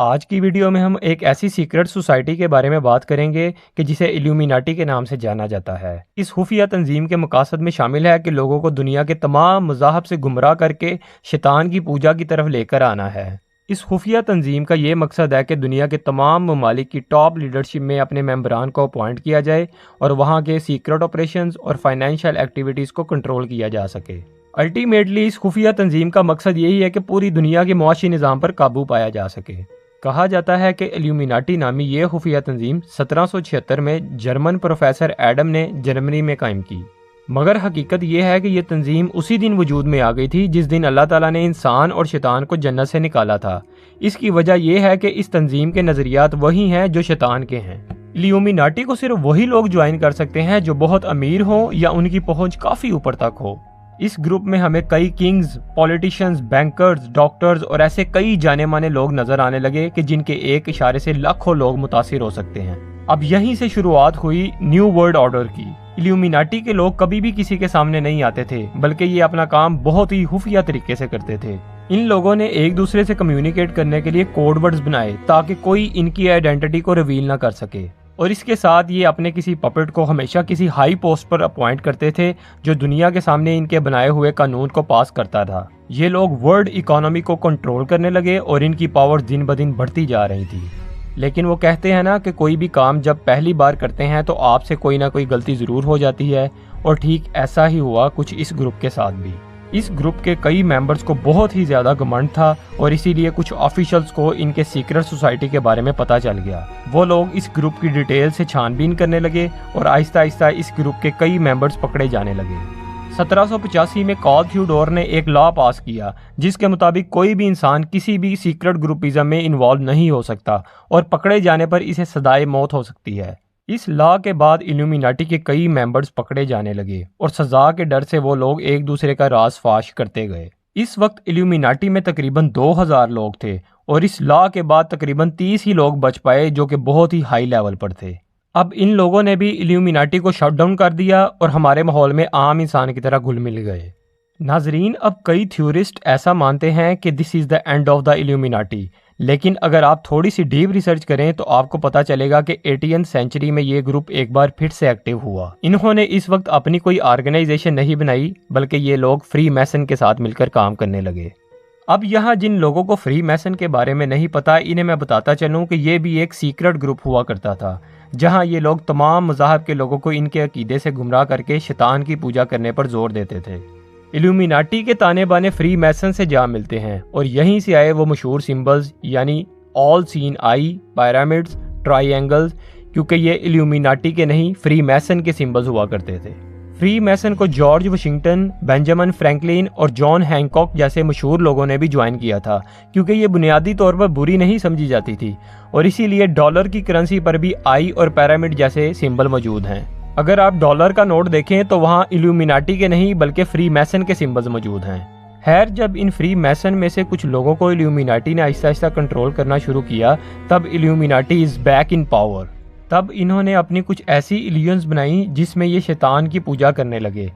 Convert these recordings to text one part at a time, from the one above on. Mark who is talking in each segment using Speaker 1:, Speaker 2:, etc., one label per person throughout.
Speaker 1: آج کی ویڈیو میں ہم ایک ایسی سیکرٹ سوسائٹی کے بارے میں بات کریں گے کہ جسے ایلومیناٹی کے نام سے جانا جاتا ہے۔ اس خفیہ تنظیم کے مقاصد میں شامل ہے کہ لوگوں کو دنیا کے تمام مذاہب سے گمراہ کر کے شیطان کی پوجا کی طرف لے کر آنا ہے۔ اس خفیہ تنظیم کا یہ مقصد ہے کہ دنیا کے تمام ممالک کی ٹاپ لیڈرشپ میں اپنے ممبران کو اپوائنٹ کیا جائے اور وہاں کے سیکرٹ آپریشنز اور فائنینشیل ایکٹیویٹیز کو کنٹرول کیا جا سکے۔ الٹیمیٹلی اس خفیہ تنظیم کا مقصد یہی ہے کہ پوری دنیا کے معاشی نظام پر قابو پایا جا سکے۔ کہا جاتا ہے کہ ایلومیناٹی نامی یہ خفیہ تنظیم 1776 میں جرمن پروفیسر ایڈم نے جرمنی میں قائم کی، مگر حقیقت یہ ہے کہ یہ تنظیم اسی دن وجود میں آ گئی تھی جس دن اللہ تعالیٰ نے انسان اور شیطان کو جنت سے نکالا تھا۔ اس کی وجہ یہ ہے کہ اس تنظیم کے نظریات وہی ہیں جو شیطان کے ہیں۔ ایلومیناٹی کو صرف وہی لوگ جوائن کر سکتے ہیں جو بہت امیر ہوں یا ان کی پہنچ کافی اوپر تک ہو۔ اس گروپ میں ہمیں کئی کنگز، پولیٹیشنز، بینکرز، ڈاکٹرز اور ایسے کئی جانے مانے لوگ نظر آنے لگے کہ جن کے ایک اشارے سے لاکھوں لوگ متاثر ہو سکتے ہیں۔ اب یہیں سے شروعات ہوئی نیو ورلڈ آرڈر کی۔ ایلومیناٹی کے لوگ کبھی بھی کسی کے سامنے نہیں آتے تھے، بلکہ یہ اپنا کام بہت ہی خفیہ طریقے سے کرتے تھے۔ ان لوگوں نے ایک دوسرے سے کمیونیکیٹ کرنے کے لیے کوڈ ورڈز بنائے تاکہ کوئی ان کی آئیڈینٹی کو ریویل نہ کر سکے، اور اس کے ساتھ یہ اپنے کسی پپٹ کو ہمیشہ کسی ہائی پوسٹ پر اپوائنٹ کرتے تھے جو دنیا کے سامنے ان کے بنائے ہوئے قانون کو پاس کرتا تھا۔ یہ لوگ ورلڈ اکانومی کو کنٹرول کرنے لگے اور ان کی پاور دن بدن بڑھتی جا رہی تھی۔ لیکن وہ کہتے ہیں نا کہ کوئی بھی کام جب پہلی بار کرتے ہیں تو آپ سے کوئی نہ کوئی غلطی ضرور ہو جاتی ہے، اور ٹھیک ایسا ہی ہوا کچھ اس گروپ کے ساتھ بھی۔ اس گروپ کے کئی ممبرز کو بہت ہی زیادہ گھمنڈ تھا، اور اسی لیے کچھ آفیشلز کو ان کے سیکرٹ سوسائٹی کے بارے میں پتہ چل گیا۔ وہ لوگ اس گروپ کی ڈیٹیل سے چھان بین کرنے لگے اور آہستہ آہستہ اس گروپ کے کئی ممبرز پکڑے جانے لگے۔ 1785 میں کارل تھیوڈور نے ایک لا پاس کیا جس کے مطابق کوئی بھی انسان کسی بھی سیکرٹ گروپزم میں انوالو نہیں ہو سکتا، اور پکڑے جانے پر اسے سزائے موت ہو سکتی ہے۔ اس لا کے بعد ایلومیناٹی کے کئی ممبرز پکڑے جانے لگے، اور سزا کے ڈر سے وہ لوگ ایک دوسرے کا راز فاش کرتے گئے۔ اس وقت ایلومیناٹی میں تقریباً 2000 لوگ تھے، اور اس لا کے بعد تقریباً 30 ہی لوگ بچ پائے جو کہ بہت ہی ہائی لیول پر تھے۔ اب ان لوگوں نے بھی ایلومیناٹی کو شٹ ڈاؤن کر دیا اور ہمارے ماحول میں عام انسان کی طرح گھل مل گئے۔ ناظرین، اب کئی تھیورسٹ ایسا مانتے ہیں کہ دس از دا اینڈ آف دا ایلومیناٹی، لیکن اگر آپ تھوڑی سی ڈیپ ریسرچ کریں تو آپ کو پتا چلے گا کہ 18 سینچری میں یہ گروپ ایک بار پھر سے ایکٹیو ہوا۔ انہوں نے اس وقت اپنی کوئی آرگنائزیشن نہیں بنائی، بلکہ یہ لوگ فری میسن کے ساتھ مل کر کام کرنے لگے۔ اب یہاں جن لوگوں کو فری میسن کے بارے میں نہیں پتا، انہیں میں بتاتا چلوں کہ یہ بھی ایک سیکرٹ گروپ ہوا کرتا تھا، جہاں یہ لوگ تمام مذاہب کے لوگوں کو ان کے عقیدے سے گمراہ کر کے شیطان کی پوجا کرنے پر زور دیتے تھے۔ ایلومیناٹی کے تانے بانے فری میسن سے جا ملتے ہیں، اور یہیں سے آئے وہ مشہور سمبلز، یعنی آل سین آئی، پیرامڈز، ٹرائی اینگلز، کیونکہ یہ ایلومیناٹی کے نہیں فری میسن کے سمبلز ہوا کرتے تھے۔ فری میسن کو جارج واشنگٹن، بینجامن فرینکلن اور جان ہینکاک جیسے مشہور لوگوں نے بھی جوائن کیا تھا، کیونکہ یہ بنیادی طور پر بری نہیں سمجھی جاتی تھی، اور اسی لیے ڈالر کی کرنسی پر بھی آئی اور پیرامڈ جیسے سمبل موجود ہیں۔ اگر آپ ڈالر کا نوٹ دیکھیں تو وہاں ایلومیناٹی کے نہیں بلکہ فری میسن کے سمبلز موجود ہیں۔ خیر، جب ان فری میسن میں سے کچھ لوگوں کو ایلومیناٹی نے آہستہ آہستہ کنٹرول کرنا شروع کیا، تب ایلومیناٹی از بیک ان پاور۔ تب انہوں نے اپنی کچھ ایسی ایلیجنس بنائی جس میں یہ شیطان کی پوجا کرنے لگے۔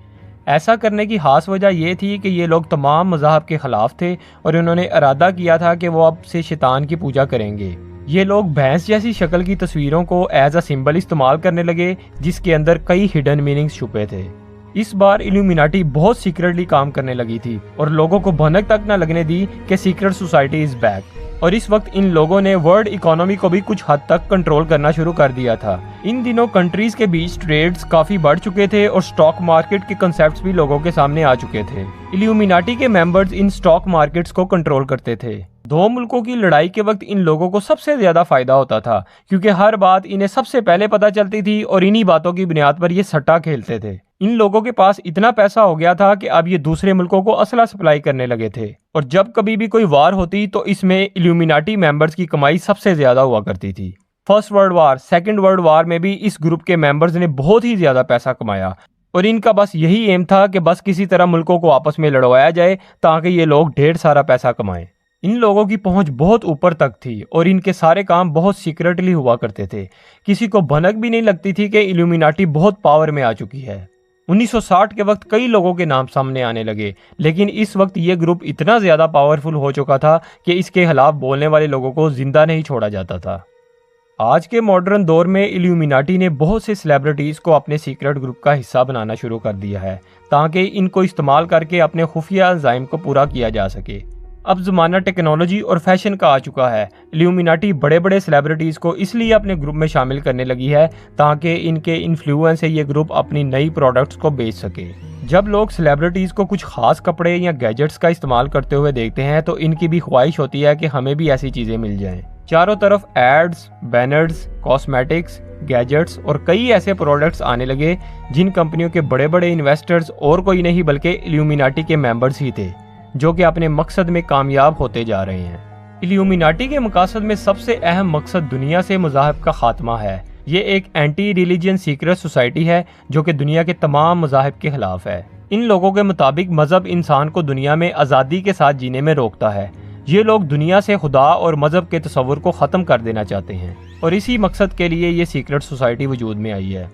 Speaker 1: ایسا کرنے کی خاص وجہ یہ تھی کہ یہ لوگ تمام مذاہب کے خلاف تھے، اور انہوں نے ارادہ کیا تھا کہ وہ اب سے شیطان کی پوجا کریں گے۔ یہ لوگ بھینس جیسی شکل کی تصویروں کو ایز اے سمبل استعمال کرنے لگے، جس کے اندر کئی ہڈن میننگز چھپے تھے۔ اس بار ایلومیناٹی بہت سیکرٹلی کام کرنے لگی تھی، اور لوگوں کو بھنک تک نہ لگنے دی کہ سیکرٹ سوسائٹی از بیک۔ اور اس وقت ان لوگوں نے ورلڈ اکانومی کو بھی کچھ حد تک کنٹرول کرنا شروع کر دیا تھا۔ ان دنوں کنٹریز کے بیچ ٹریڈز کافی بڑھ چکے تھے، اور سٹاک مارکیٹ کے کنسیپٹس بھی لوگوں کے سامنے آ چکے تھے۔ ایلومیناٹی کے ممبرز ان سٹاک مارکیٹس کو کنٹرول کرتے تھے۔ دو ملکوں کی لڑائی کے وقت ان لوگوں کو سب سے زیادہ فائدہ ہوتا تھا، کیونکہ ہر بات انہیں سب سے پہلے پتہ چلتی تھی، اور انہی باتوں کی بنیاد پر یہ سٹا کھیلتے تھے۔ ان لوگوں کے پاس اتنا پیسہ ہو گیا تھا کہ اب یہ دوسرے ملکوں کو اسلحہ سپلائی کرنے لگے تھے، اور جب کبھی بھی کوئی وار ہوتی تو اس میں ایلومیناٹی ممبرز کی کمائی سب سے زیادہ ہوا کرتی تھی۔ First world war, second world war میں بھی اس گروپ کے ممبرز نے بہت ہی زیادہ پیسہ کمایا، اور ان کا بس یہی ایم تھا کہ بس کسی طرح ملکوں کو آپس میں لڑوایا جائے تاکہ یہ لوگ ڈھیر سارا پیسہ کمائیں۔ ان لوگوں کی پہنچ بہت اوپر تک تھی، اور ان کے سارے کام بہت سیکرٹلی ہوا کرتے تھے۔ کسی کو بھنک بھی نہیں لگتی تھی کہ ایلومیناٹی بہت پاور میں آ چکی ہے۔ 1960 के वक्त कई लोगों के नाम सामने आने लगे, लेकिन इस वक्त ये ग्रुप इतना ज़्यादा पावरफुल हो चुका था कि इसके खिलाफ बोलने वाले लोगों को जिंदा नहीं छोड़ा जाता था। आज के मॉडर्न दौर में इल्यूमिनाटी ने बहुत से सेलिब्रिटीज़ को अपने सीक्रेट ग्रुप का हिस्सा बनाना शुरू कर दिया है, ताकि इनको इस्तेमाल करके अपने खुफिया अंजाइम को पूरा किया जा सके। अब ज़माना टेक्नोलॉजी और फैशन का आ चुका है। इल्यूमिनाटी बड़े बड़े सेलिब्रिटीज़ को इसलिए अपने ग्रुप में शामिल करने लगी है ताकि इनके इन्फ्लुएंस से ये ग्रुप अपनी नई प्रोडक्ट्स को बेच सके। जब लोग सेलिब्रिटीज़ को कुछ खास कपड़े या गैजेट्स का इस्तेमाल करते हुए देखते हैं तो इनकी भी ख्वाहिश होती है कि हमें भी ऐसी चीज़ें मिल जाएं। चारों तरफ एड्स, बैनर्स, कॉस्मेटिक्स, गैजेट्स और कई ऐसे प्रोडक्ट्स आने लगे जिन कंपनियों के बड़े बड़े इन्वेस्टर्स और कोई नहीं बल्कि इल्यूमिनाटी के मेंबर्स ही थे, जो कि अपने मकसद में कामयाब होते जा रहे हैं। इल्यूमिनाटी के मकसद में सबसे अहम मकसद दुनिया से मज़ाहब का खात्मा है। ये एक एंटी रिलीजन सीक्रेट सोसाइटी है जो कि दुनिया के तमाम मज़ाहब के खिलाफ है। इन लोगों के मुताबिक मज़हब इंसान को दुनिया में आज़ादी के साथ जीने में रोकता है। ये लोग दुनिया से खुदा और मज़हब के तस्वुर को ख़त्म कर देना चाहते हैं और इसी मकसद के लिए ये सीक्रेट सोसाइटी वजूद में आई है।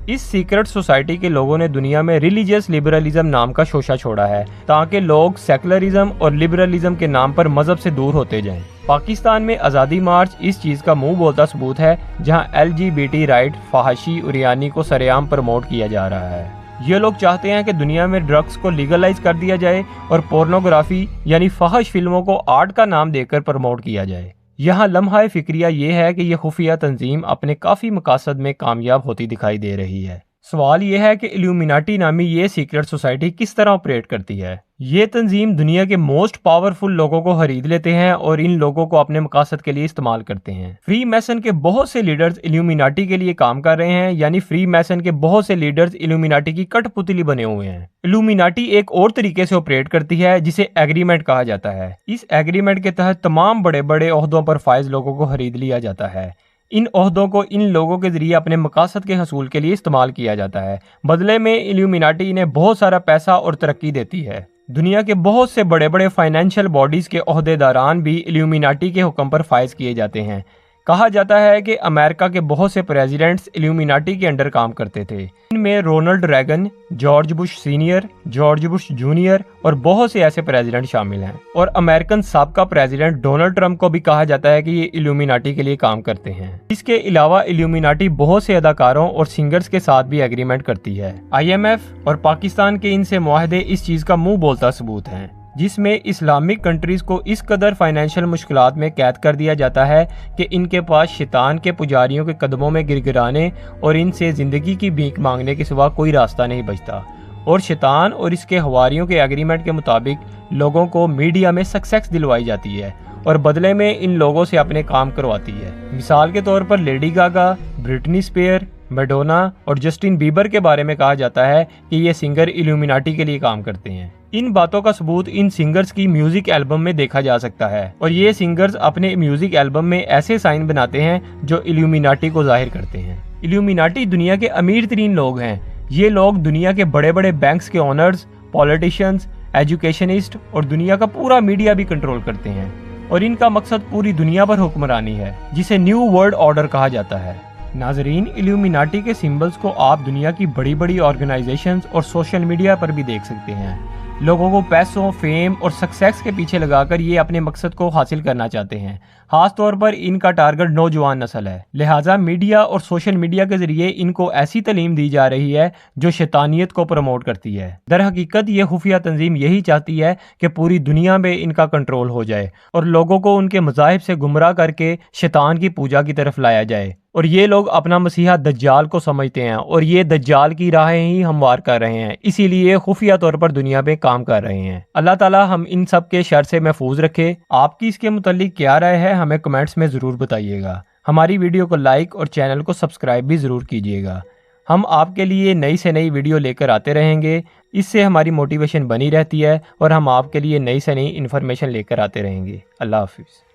Speaker 1: इस सीक्रेट सोसाइटी के लोगों ने दुनिया में रिलीजियस लिबरलिज्म नाम का शोशा छोड़ा है ताकि लोग सेकुलरिज्म और लिबरलिज्म के नाम पर मजहब से दूर होते जाएं। पाकिस्तान में आज़ादी मार्च इस चीज़ का मुंह बोलता सबूत है, जहां LGBT राइट, फहाशी, उरियानी को सरेआम प्रमोट किया जा रहा है। ये लोग चाहते हैं कि दुनिया में ड्रग्स को लीगलाइज कर दिया जाए और पोर्नोग्राफी यानी फहश फिल्मों को आर्ट का नाम देकर प्रमोट किया जाए। यहाँ लम्हा फिक्रिया ये है कि ये खुफिया तंजीम अपने काफ़ी मकासद में कामयाब होती दिखाई दे रही है। सवाल ये है कि इल्यूमिनाटी नामी ये सीक्रेट सोसाइटी किस तरह ऑपरेट करती है। ये तंजीम दुनिया के मोस्ट पावरफुल लोगों को खरीद लेते हैं और इन लोगों को अपने मकासद के लिए इस्तेमाल करते हैं। फ्री मैसन के बहुत से लीडर्स इल्यूमिनाटी के लिए काम कर रहे हैं, यानी फ्री मैसन के बहुत से लीडर्स इल्यूमिनाटी की कठपुतली बने हुए हैं। इल्यूमिनाटी एक और तरीके से ऑपरेट करती है जिसे एग्रीमेंट कहा जाता है। इस एग्रीमेंट के तहत तमाम बड़े बड़े ओहदों पर फाइज लोगों को खरीद लिया जाता है। इन ओहदों को इन लोगों के जरिए अपने मकासद के हसूल के लिए इस्तेमाल किया जाता है। बदले में इल्यूमिनाटी इन्हें बहुत सारा पैसा और तरक्की देती है। दुनिया के बहुत से बड़े बड़े फाइनेंशियल बॉडीज के ओहदेदारान भी इल्यूमिनाटी के हुक्म पर फाइज किए जाते हैं। कहा जाता है कि अमेरिका के बहुत से प्रेसिडेंट्स इल्यूमिनाटी के अंडर काम करते थे। इनमें Ronald Reagan, George Bush senior, George Bush junior और बहुत से ऐसे प्रेसिडेंट शामिल हैं। और अमेरिकन साबका प्रेसिडेंट डोनाल्ड ट्रंप को भी कहा जाता है कि ये इल्यूमिनाटी के लिए काम करते हैं। इसके अलावा इल्यूमिनाटी बहुत से अदाकारों और सिंगर्स के साथ भी एग्रीमेंट करती है। IMF और पाकिस्तान के इनसे मुआहदे इस चीज का मुंह बोलता सबूत हैं, जिसमें इस्लामिक कंट्रीज को इस कदर फाइनेंशियल मुश्किलात में कैद कर दिया जाता है कि इनके पास शैतान के पुजारियों के कदमों में गिरगिराने और इनसे ज़िंदगी की भीख मांगने के सिवा कोई रास्ता नहीं बचता। और शैतान और इसके हवारियों के एग्रीमेंट के मुताबिक लोगों को मीडिया में सक्सेस दिलवाई जाती है और बदले में इन लोगों से अपने काम करवाती है। मिसाल के तौर पर Lady Gaga, Britney Spear, Madonna और जस्टिन बीबर के बारे में कहा जाता है कि ये सिंगर इल्यूमिनाटी के लिए काम करते हैं। इन बातों का सबूत इन सिंगर्स की म्यूजिक एल्बम में देखा जा सकता है और ये सिंगर्स अपने म्यूजिक एल्बम में ऐसे साइन बनाते हैं जो इल्यूमिनाटी को जाहिर करते हैं। इल्यूमिनाटी दुनिया के अमीर तरीन लोग हैं। ये लोग दुनिया के बड़े बड़े बैंक्स के ओनर्स, पॉलिटिशियंस, एजुकेशनिस्ट और दुनिया का पूरा मीडिया भी कंट्रोल करते हैं और इनका मकसद पूरी दुनिया पर हुक्मरानी है, जिसे न्यू वर्ल्ड ऑर्डर कहा जाता है। नाजरीन, इल्यूमिनाटी के सिंबल्स को आप दुनिया की बड़ी बड़ी ऑर्गेनाइजेशंस और सोशल मीडिया पर भी देख सकते हैं। लोगों को पैसों, फेम और सक्सेस के पीछे लगाकर ये अपने मकसद को हासिल करना चाहते हैं। खास तौर पर इनका टारगेट नौजवान नस्ल है। लिहाजा मीडिया और सोशल मीडिया के जरिए इनको ऐसी तालीम दी जा रही है जो शैतानियत को प्रमोट करती है। दर हकीकत ये खुफिया तंजीम यही चाहती है कि पूरी दुनिया में इनका कंट्रोल हो जाए और लोगों को उनके मज़ाहिब से गुमराह करके शैतान की पूजा की तरफ लाया जाए। और ये लोग अपना मसीहा दज्जाल को समझते हैं और ये दज्जाल की राहें ही हमवार कर रहे हैं, इसीलिए खुफिया तौर पर दुनिया में काम कर रहे हैं। अल्लाह ताला हम इन सब के शर से महफूज रखे। आपकी इसके मुतालिक क्या राय है, हमें कमेंट्स में ज़रूर बताइएगा। हमारी वीडियो को लाइक और चैनल को सब्सक्राइब भी ज़रूर कीजिएगा। हम आपके लिए नई से नई वीडियो लेकर आते रहेंगे। इससे हमारी मोटिवेशन बनी रहती है और हम आपके लिए नई से नई इन्फॉर्मेशन लेकर आते रहेंगे। अल्लाह हाफिज़।